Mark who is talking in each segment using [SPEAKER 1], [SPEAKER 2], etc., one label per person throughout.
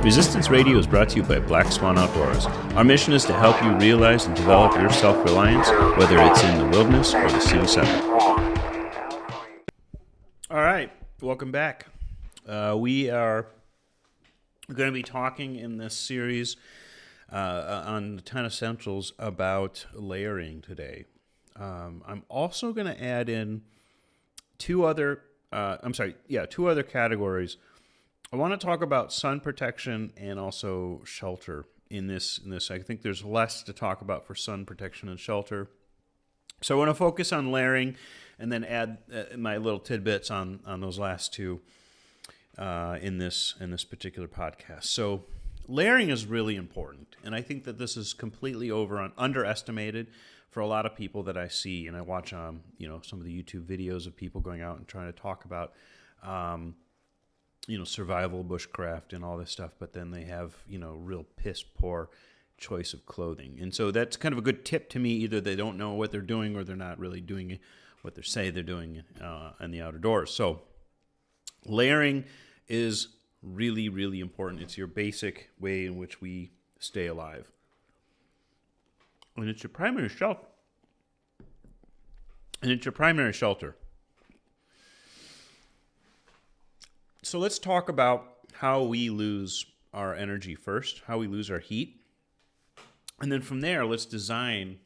[SPEAKER 1] Resistance Radio is brought to you by Black Swan Outdoors. Our mission is to help you realize and develop your self-reliance, whether it's in the wilderness or the Sioux Center. All right, welcome back. We are going to be talking in this series on the 10 Essentials about layering today. I'm also going to add in two other categories. I want to talk about sun protection and also shelter in this. I think there's less to talk about for sun protection and shelter. So I want to focus on layering and then add my little tidbits on those last two in this particular podcast. So layering is really important, and I think that this is completely underestimated for a lot of people that I see, and I watch some of the YouTube videos of people going out and trying to talk about survival, bushcraft, and all this stuff, but then they have, real piss poor choice of clothing. And so that's kind of a good tip to me. Either they don't know what they're doing or they're not really doing what they say they're doing in the outdoors. So layering is really, really important. It's your basic way in which we stay alive. And it's your primary shelter. So let's talk about how we lose our energy first, how we lose our heat. And then from there, let's design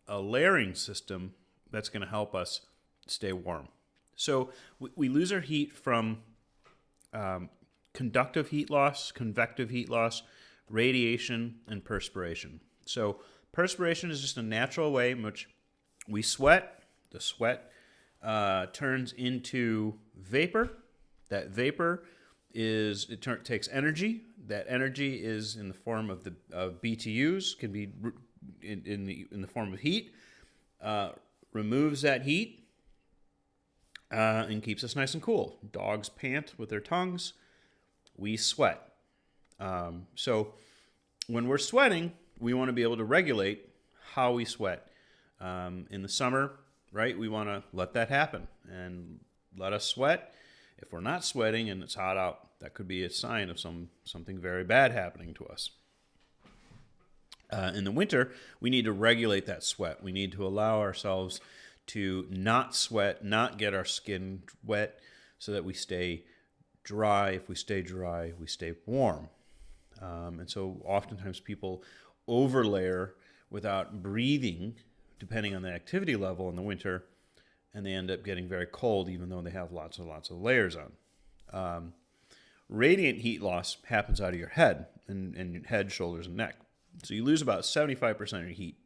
[SPEAKER 1] a layering system that's going to help us stay warm. So we lose our heat from conductive heat loss, convective heat loss, radiation, and perspiration. So perspiration is just a natural way in which we sweat. The sweat turns into vapor. That vapor takes energy. That energy is in the form of BTUs, can be in the form of heat. Removes that heat and keeps us nice and cool. Dogs pant with their tongues. We sweat. So when we're sweating, we want to be able to regulate how we sweat. In the summer, right, we want to let that happen and let us sweat. If we're not sweating and it's hot out, that could be a sign of something very bad happening to us. In the winter, we need to regulate that sweat. We need to allow ourselves to not sweat, not get our skin wet, so that we stay dry. If we stay dry, we stay warm. And so oftentimes people overlayer without breathing, depending on the activity level in the winter, and they end up getting very cold even though they have lots and lots of layers on. Radiant heat loss happens out of your head and your head, shoulders, and neck. So you lose about 75% of your heat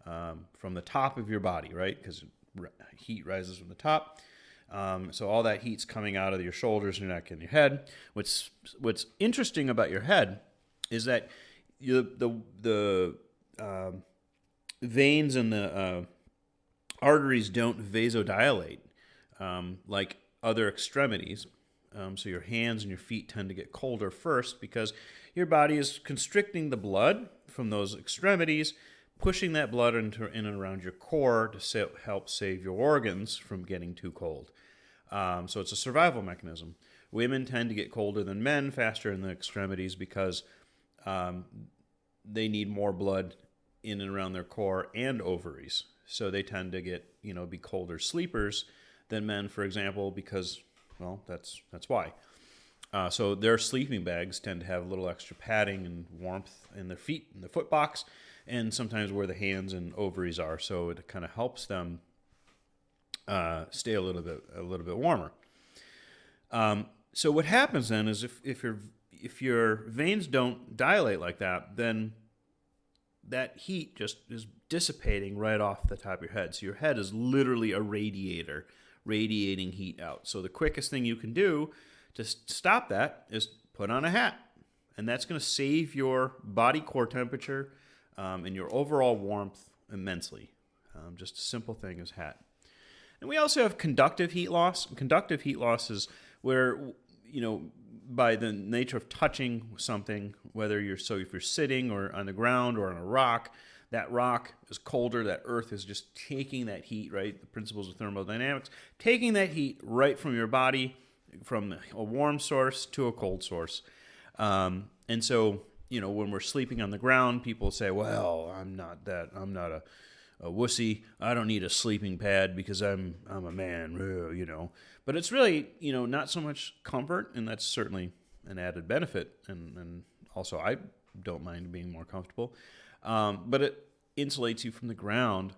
[SPEAKER 1] from the top of your body, right? Because heat rises from the top. So all that heat's coming out of your shoulders, your neck, and your head. What's interesting about your head is that the veins and the arteries don't vasodilate like other extremities. So your hands and your feet tend to get colder first because your body is constricting the blood from those extremities, pushing that blood in and around your core to help save your organs from getting too cold. So it's a survival mechanism. Women tend to get colder than men faster in the extremities because they need more blood in and around their core and ovaries. So they tend to be colder sleepers than men, for example, because, well, that's why. So their sleeping bags tend to have a little extra padding and warmth in their feet, in the foot box, and sometimes where the hands and ovaries are. So it kind of helps them stay a little bit warmer. So what happens then is if your veins don't dilate like that, then that heat just is dissipating right off the top of your head. So your head is literally a radiator, radiating heat out. So the quickest thing you can do to stop that is put on a hat. And that's going to save your body core temperature and your overall warmth immensely. Just a simple thing as hat. And we also have conductive heat loss. Conductive heat loss is where, by the nature of touching something, if you're sitting or on the ground or on a rock, that rock is colder, that earth is just taking that heat, right? The principles of thermodynamics, taking that heat right from your body, from a warm source to a cold source. And so, when we're sleeping on the ground, people say, well, I'm not a wussy. I don't need a sleeping pad because I'm a man, But it's really, not so much comfort, and that's certainly an added benefit. And also, I don't mind being more comfortable. But it insulates you from the ground,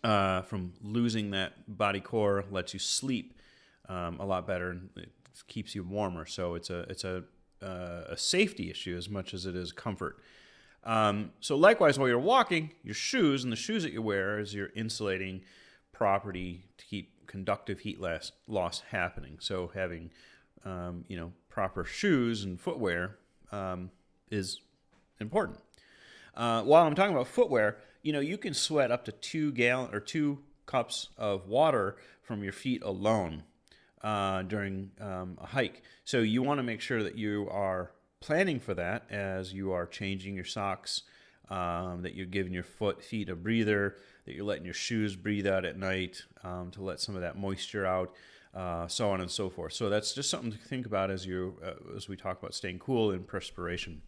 [SPEAKER 1] from losing that body core, lets you sleep a lot better, and it keeps you warmer. So it's a safety issue as much as it is comfort. So likewise, while you're walking, your shoes and the shoes that you wear is your insulating property to keep conductive heat loss happening. So having proper shoes and footwear is important. While I'm talking about footwear, you can sweat up to 2 cups of water from your feet alone during a hike. So you want to make sure that you are planning for that as you are changing your socks, that you're giving your feet a breather, that you're letting your shoes breathe out at night to let some of that moisture out, so on and so forth. So that's just something to think about as we talk about staying cool in perspiration.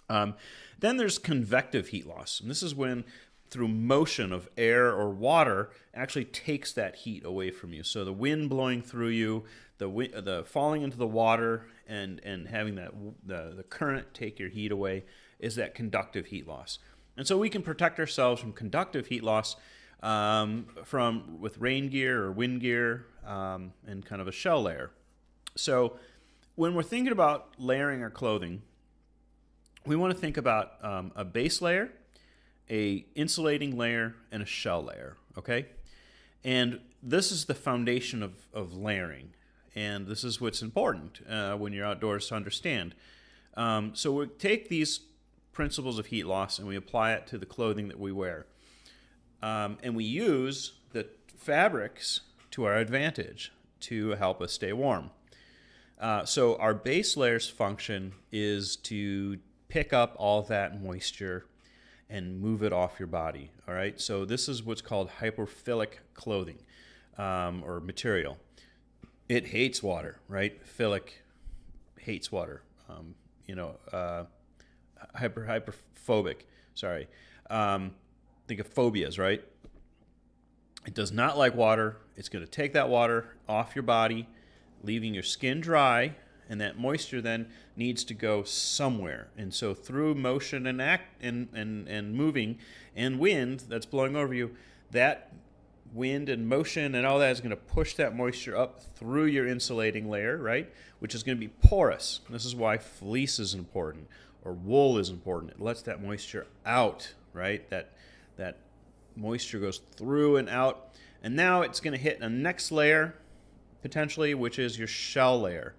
[SPEAKER 1] Then there's convective heat loss, and this is when through motion of air or water actually takes that heat away from you. So the wind blowing through you, the falling into the water and having the current take your heat away is that conductive heat loss. And so we can protect ourselves from conductive heat loss with rain gear or wind gear and kind of a shell layer. So when we're thinking about layering our clothing, we want to think about a base layer, a insulating layer, and a shell layer, okay? And this is the foundation of layering, and this is what's important when you're outdoors to understand. So we take these principles of heat loss and we apply it to the clothing that we wear. And we use the fabrics to our advantage to help us stay warm. So our base layer's function is to pick up all that moisture and move it off your body, all right? So this is what's called hyperphilic clothing or material. It hates water, right? Philic hates water. Hyperphobic, sorry. Think of phobias, right? It does not like water. It's going to take that water off your body, leaving your skin dry, and that moisture then needs to go somewhere. And so through motion and moving and wind that's blowing over you, that wind and motion and all that is going to push that moisture up through your insulating layer, right? Which is going to be porous. This is why fleece is important or wool is important. It lets that moisture out, right? That moisture goes through and out. And now it's going to hit a next layer, potentially, which is your shell layer.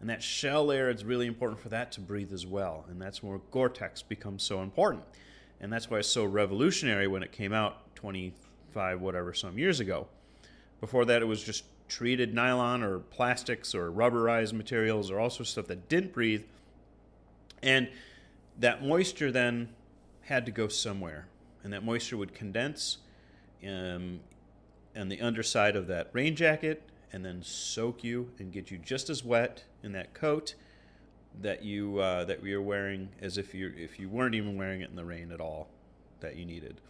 [SPEAKER 1] And that shell layer, it's really important for that to breathe as well. And that's where Gore-Tex becomes so important. And that's why it's so revolutionary when it came out 25, some years ago. Before that, it was just treated nylon or plastics or rubberized materials or all sorts of stuff that didn't breathe. And that moisture then had to go somewhere. And that moisture would condense on the underside of that rain jacket and then soak you and get you just as wet in that coat that you're wearing as if you weren't even wearing it in the rain at all that you needed.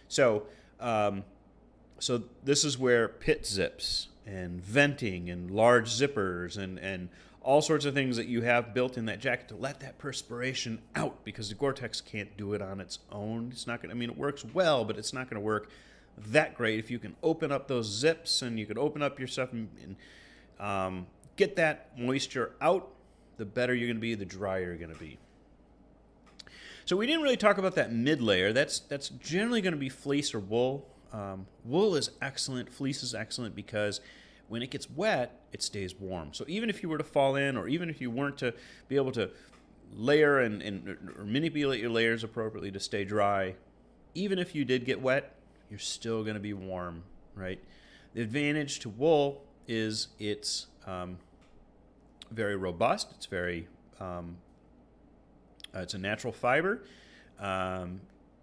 [SPEAKER 1] So this is where pit zips and venting and large zippers and all sorts of things that you have built in that jacket to let that perspiration out, because the Gore-Tex can't do it on its own. It's not going to, it works well, but it's not going to work that great if you can open up those zips and you can open up your stuff and get that moisture out. The better you're going to be, the drier you're going to be. So we didn't really talk about that mid layer. That's generally going to be fleece or wool. Wool is excellent. Fleece is excellent because when it gets wet, it stays warm. So even if you were to fall in, or even if you weren't to be able to layer or manipulate your layers appropriately to stay dry, even if you did get wet, you're still going to be warm, right? The advantage to wool is it's very robust. It's very it's a natural fiber.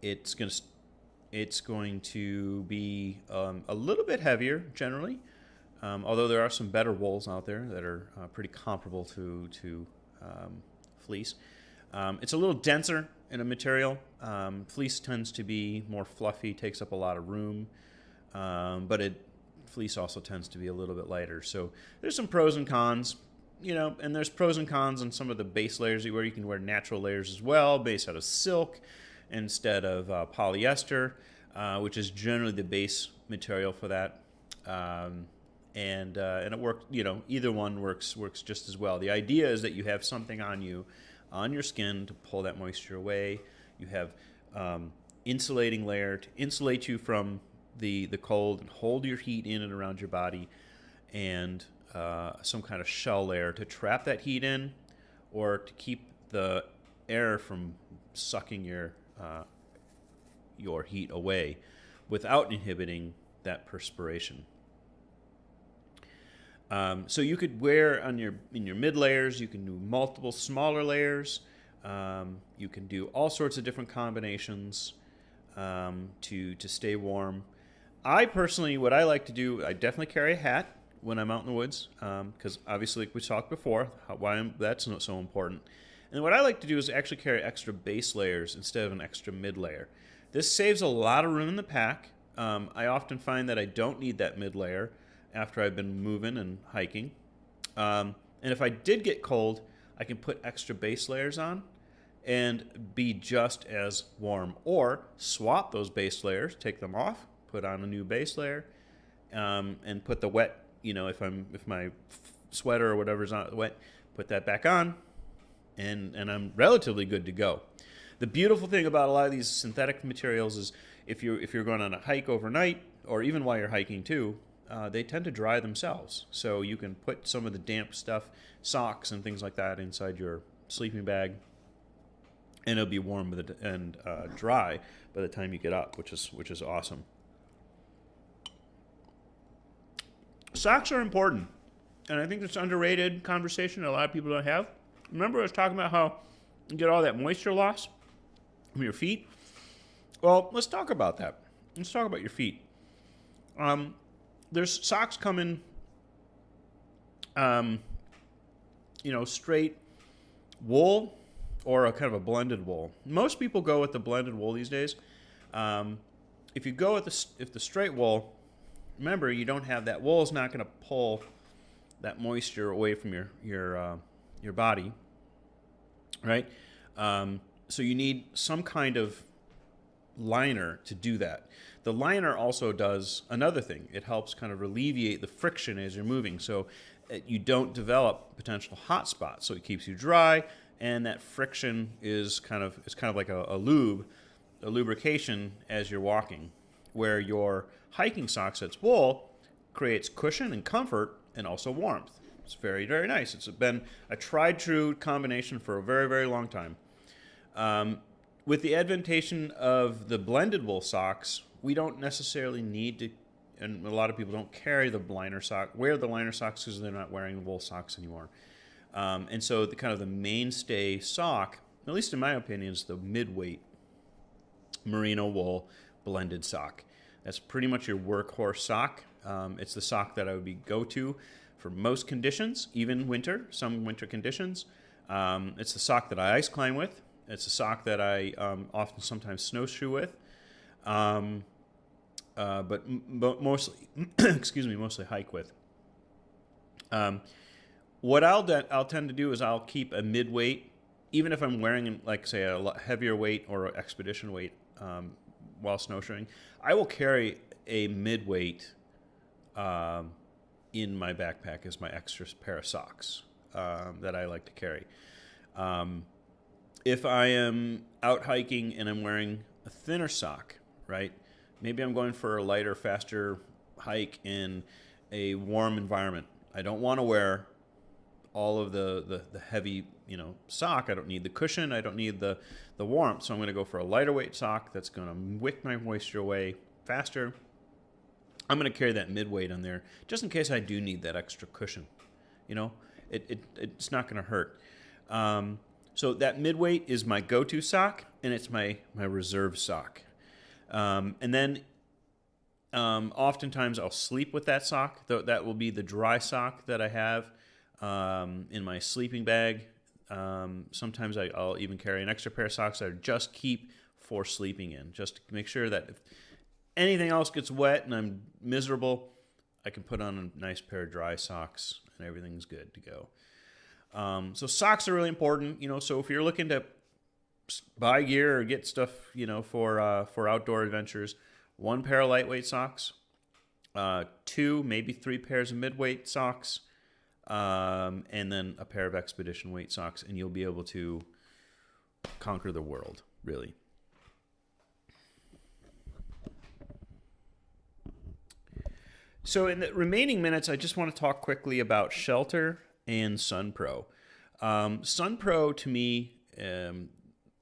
[SPEAKER 1] It's going to be a little bit heavier generally, although there are some better wools out there that are pretty comparable to fleece. It's a little denser in a material. Fleece tends to be more fluffy, takes up a lot of room, but fleece also tends to be a little bit lighter. So there's some pros and cons, and there's pros and cons on some of the base layers you can wear natural layers as well, based out of silk instead of polyester, which is generally the base material for that. And it works, either one works just as well. The idea is that you have something on your skin to pull that moisture away. You have insulating layer to insulate you from the cold and hold your heat in and around your body, and some kind of shell layer to trap that heat in or to keep the air from sucking your heat away without inhibiting that perspiration. So you could wear in your mid layers. You can do multiple smaller layers. You can do all sorts of different combinations to stay warm. I personally, what I like to do, I definitely carry a hat when I'm out in the woods, because obviously, like we talked before, that's not so important. And what I like to do is actually carry extra base layers instead of an extra mid layer. This saves a lot of room in the pack. I often find that I don't need that mid layer after I've been moving and hiking. And if I did get cold, I can put extra base layers on and be just as warm. Or swap those base layers, take them off, put on a new base layer, and put the wet, if my sweater or whatever's not wet, put that back on, and I'm relatively good to go. The beautiful thing about a lot of these synthetic materials is if you're going on a hike overnight, or even while you're hiking too, they tend to dry themselves. So you can put some of the damp stuff, socks and things like that, inside your sleeping bag, and it'll be warm and dry by the time you get up, which is awesome. Socks are important, and I think it's an underrated conversation that a lot of people don't have. Remember I was talking about how you get all that moisture loss from your feet? Well, let's talk about that. Let's talk about your feet. There's socks coming, straight wool or a kind of a blended wool. Most people go with the blended wool these days. If you go with the straight wool, remember you don't have that wool is not going to pull that moisture away from your body, right? So you need some kind of liner to do that. The liner also does another thing. It helps kind of alleviate the friction as you're moving, so you don't develop potential hot spots. So it keeps you dry, and that friction is kind of like a lubrication as you're walking. Where your hiking socks that's wool creates cushion and comfort and also warmth. It's very, very nice. It's been a tried true combination for a very, very long time. With the adventation of the blended wool socks, we don't necessarily need to, and a lot of people don't wear the liner socks because they're not wearing wool socks anymore. And so the mainstay sock, at least in my opinion, is the mid-weight merino wool blended sock. That's pretty much your workhorse sock. It's the sock that I would go-to for most conditions, even some winter conditions. It's the sock that I ice climb with. It's a sock that I sometimes snowshoe with, but mostly, mostly hike with. What I'll tend to do is I'll keep a mid-weight, even if I'm wearing, like, say, a heavier weight or expedition weight while snowshoeing. I will carry a mid-weight in my backpack as my extra pair of socks that I like to carry. If I am out hiking and I'm wearing a thinner sock, right? Maybe I'm going for a lighter, faster hike in a warm environment. I don't want to wear all of the heavy, sock. I don't need the cushion. I don't need the warmth. So I'm going to go for a lighter weight sock that's going to wick my moisture away faster, I'm going to carry that mid-weight on there just in case I do need that extra cushion. You know, it's not going to hurt. So that mid-weight is my go-to sock, and it's my reserve sock. And then oftentimes I'll sleep with that sock. That will be the dry sock that I have in my sleeping bag. Sometimes I'll even carry an extra pair of socks that I just keep for sleeping in, just to make sure that if anything else gets wet and I'm miserable, I can put on a nice pair of dry socks and everything's good to go. So socks are really important, so if you're looking to buy gear or get stuff, for outdoor adventures, 1 pair of lightweight socks, 2, maybe 3 pairs of midweight socks, and then a pair of expedition weight socks, and you'll be able to conquer the world, really. So in the remaining minutes, I just want to talk quickly about Shelter and SunPro. SunPro to me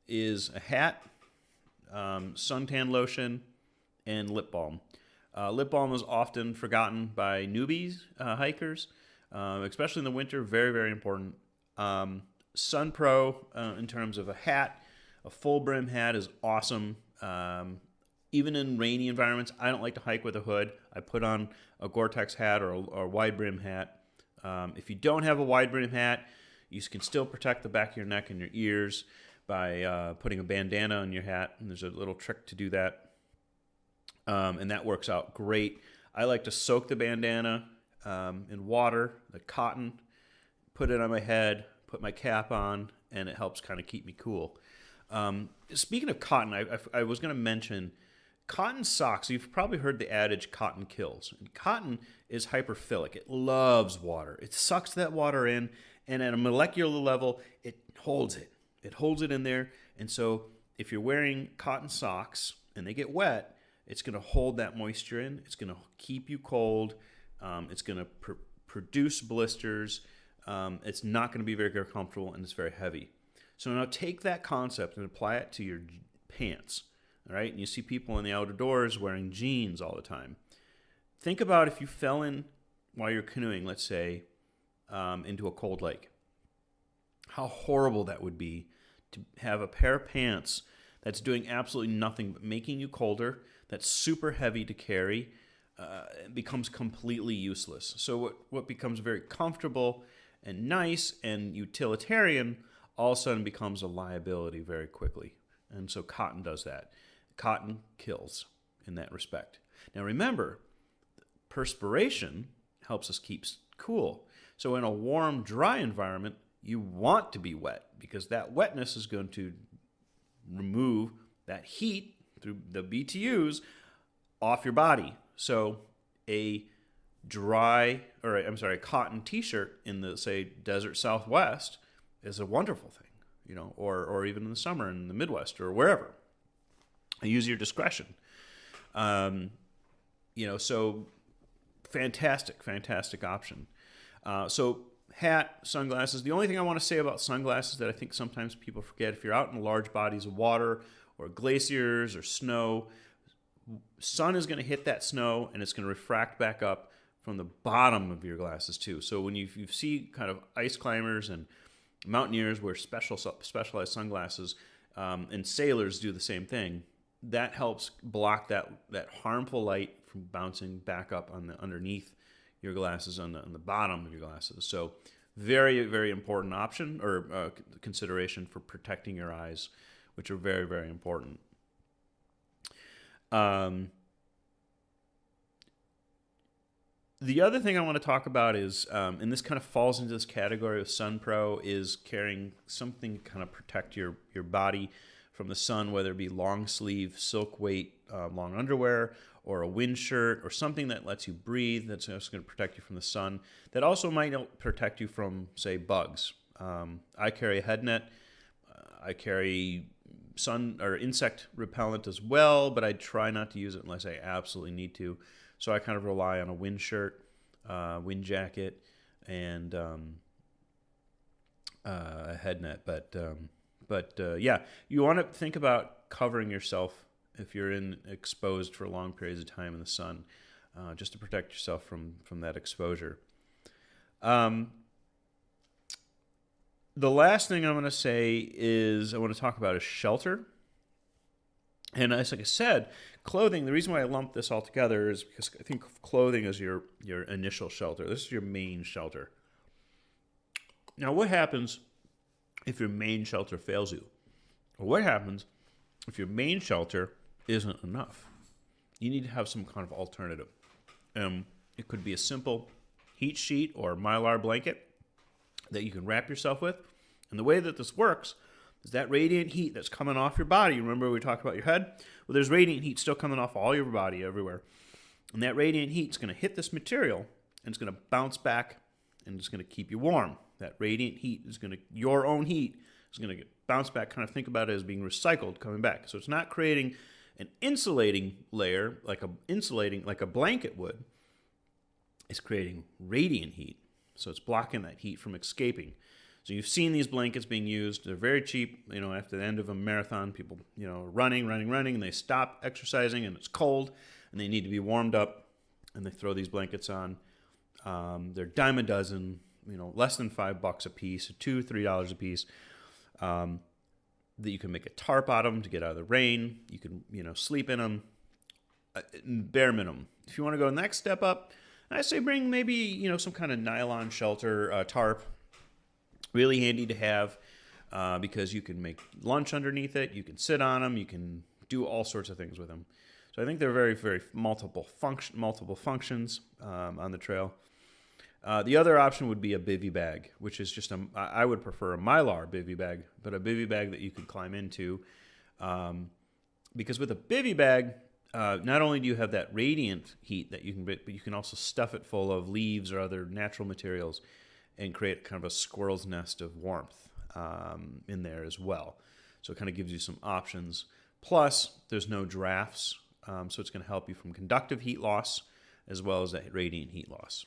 [SPEAKER 1] is a hat, suntan lotion, and lip balm. Lip balm is often forgotten by newbies, hikers, especially in the winter. Very, very important. SunPro, in terms of a hat, a full brim hat is awesome. Even in rainy environments, I don't like to hike with a hood. I put on a Gore-Tex hat or a wide brim hat. If you don't have a wide brim hat, you can still protect the back of your neck and your ears by putting a bandana on your hat. And there's a little trick to do that. And that works out great. I like to soak the bandana in water, the cotton, put it on my head, put my cap on, and it helps kind of keep me cool. Speaking of cotton, I was going to mention cotton socks. You've probably heard the adage, cotton kills. And cotton is hyperphilic. It loves water. It sucks that water in, and at a molecular level, it holds it. It holds it in there, and so if you're wearing cotton socks and they get wet, it's going to hold that moisture in. It's going to keep you cold. It's going to produce blisters. It's not going to be very, very comfortable, and it's very heavy. So now take that concept and apply it to your pants. All right, and you see people in the outdoors wearing jeans all the time. Think about if you fell in while you're canoeing, let's say, into a cold lake. How horrible that would be to have a pair of pants that's doing absolutely nothing but making you colder, that's super heavy to carry, becomes completely useless. So what becomes very comfortable and nice and utilitarian all of a sudden becomes a liability very quickly. And so cotton does that. Cotton kills in that respect. Now remember, perspiration helps us keep cool. So in a warm, dry environment, you want to be wet because that wetness is going to remove that heat through the BTUs off your body. So a cotton t-shirt in the, say, desert Southwest is a wonderful thing, or even in the summer in the Midwest or wherever. Use your discretion. So fantastic option. So hat, sunglasses. The only thing I want to say about sunglasses that I think sometimes people forget, if you're out in large bodies of water or glaciers or snow, sun is going to hit that snow and it's going to refract back up from the bottom of your glasses too. So when you see kind of ice climbers and mountaineers wear specialized sunglasses, and sailors do the same thing, that helps block that harmful light from bouncing back up on the underneath your glasses on the bottom of your glasses. So very, very important option or consideration for protecting your eyes, which are very, very important. The other thing I want to talk about is, and this kind of falls into this category of SunPro, is carrying something to kind of protect your body from the sun, whether it be long sleeve, silk weight, long underwear, or a wind shirt, or something that lets you breathe, that's just going to protect you from the sun, that also might protect you from, say, bugs. I carry a head net. I carry sun or insect repellent as well, but I try not to use it unless I absolutely need to. So I kind of rely on a wind shirt, wind jacket, and a head net. But yeah, you want to think about covering yourself if you're exposed for long periods of time in the sun, just to protect yourself from that exposure. The last thing I'm going to say is I want to talk about is shelter. And as like I said, clothing, the reason why I lumped this all together is because I think clothing is your initial shelter. This is your main shelter. Now, what happens if your main shelter fails you? Or what happens if your main shelter isn't enough? You need to have some kind of alternative. It could be a simple heat sheet or Mylar blanket that you can wrap yourself with. And the way that this works is that radiant heat that's coming off your body. Remember we talked about your head? Well, there's radiant heat still coming off all your body everywhere. And that radiant heat is going to hit this material, and it's going to bounce back, and it's going to keep you warm. That radiant heat is going to, your own heat is going to get bounce back. Kind of think about it as being recycled coming back. So it's not creating an insulating layer like a blanket would. It's creating radiant heat. So it's blocking that heat from escaping. So you've seen these blankets being used. They're very cheap. After the end of a marathon, people, running, and they stop exercising and it's cold and they need to be warmed up, and they throw these blankets on. They're dime a dozen, less than $5 a piece, $2-3 a piece. That you can make a tarp out of them to get out of the rain. You can, sleep in them. Bare minimum. If you want to go the next step up, I say bring maybe, some kind of nylon shelter, tarp. Really handy to have because you can make lunch underneath it. You can sit on them. You can do all sorts of things with them. So I think they're very, very multiple functions on the trail. The other option would be a bivy bag, which is just I would prefer a Mylar bivy bag, but a bivy bag that you could climb into. Because with a bivy bag, not only do you have that radiant heat that you can, but you can also stuff it full of leaves or other natural materials and create kind of a squirrel's nest of warmth in there as well. So it kind of gives you some options. Plus, there's no drafts, so it's going to help you from conductive heat loss as well as that radiant heat loss.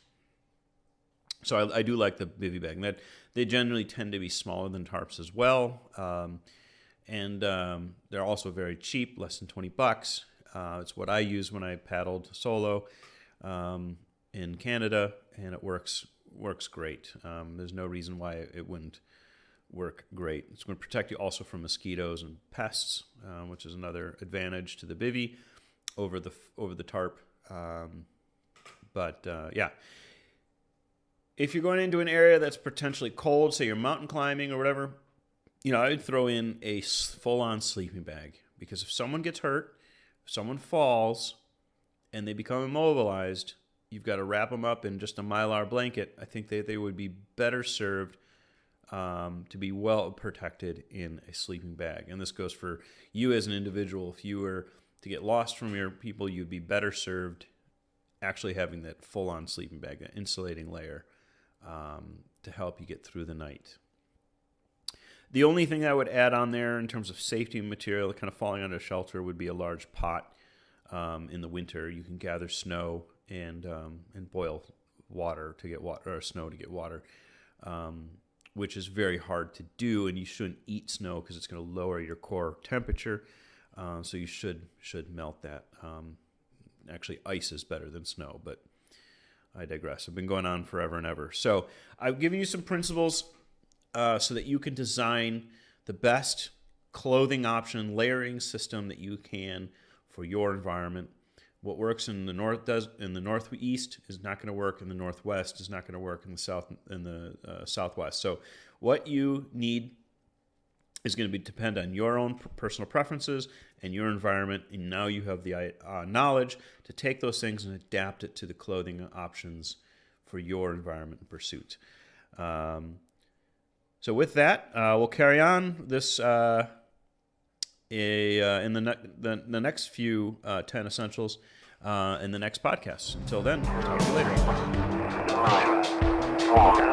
[SPEAKER 1] So I do like the bivy bag. That they generally tend to be smaller than tarps as well, and they're also very cheap, less than $20. It's what I use when I paddled solo in Canada, and it works great. There's no reason why it wouldn't work great. It's going to protect you also from mosquitoes and pests, which is another advantage to the bivy over the tarp. Yeah. If you're going into an area that's potentially cold, say you're mountain climbing or whatever, I would throw in a full-on sleeping bag, because if someone gets hurt, if someone falls, and they become immobilized, you've got to wrap them up in just a Mylar blanket. I think they would be better served to be well protected in a sleeping bag. And this goes for you as an individual. If you were to get lost from your people, you'd be better served actually having that full-on sleeping bag, that insulating layer, to help you get through the night. The only thing I would add on there in terms of safety material, kind of falling under shelter, would be a large pot. In the winter, you can gather snow and boil water to get water, or snow to get water, which is very hard to do, and you shouldn't eat snow because it's going to lower your core temperature. So you should melt that. Actually, ice is better than snow, but I digress. I've been going on forever and ever. So I've given you some principles so that you can design the best clothing option, layering system that you can for your environment. What works in the northeast is not going to work in the northwest. Is not going to work in the southwest. So what you need is going to depend on your own personal preferences and your environment. And now you have the knowledge to take those things and adapt it to the clothing options for your environment and pursuit. So with that, we'll carry on this in the next few 10 essentials in the next podcast. Until then, we'll talk to you later. 5, 4, 3,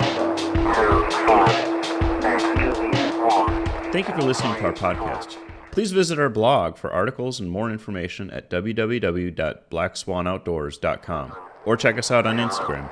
[SPEAKER 1] 2, 1. Thank you for listening to our podcast. Please visit our blog for articles and more information at www.blackswanoutdoors.com, or check us out on Instagram.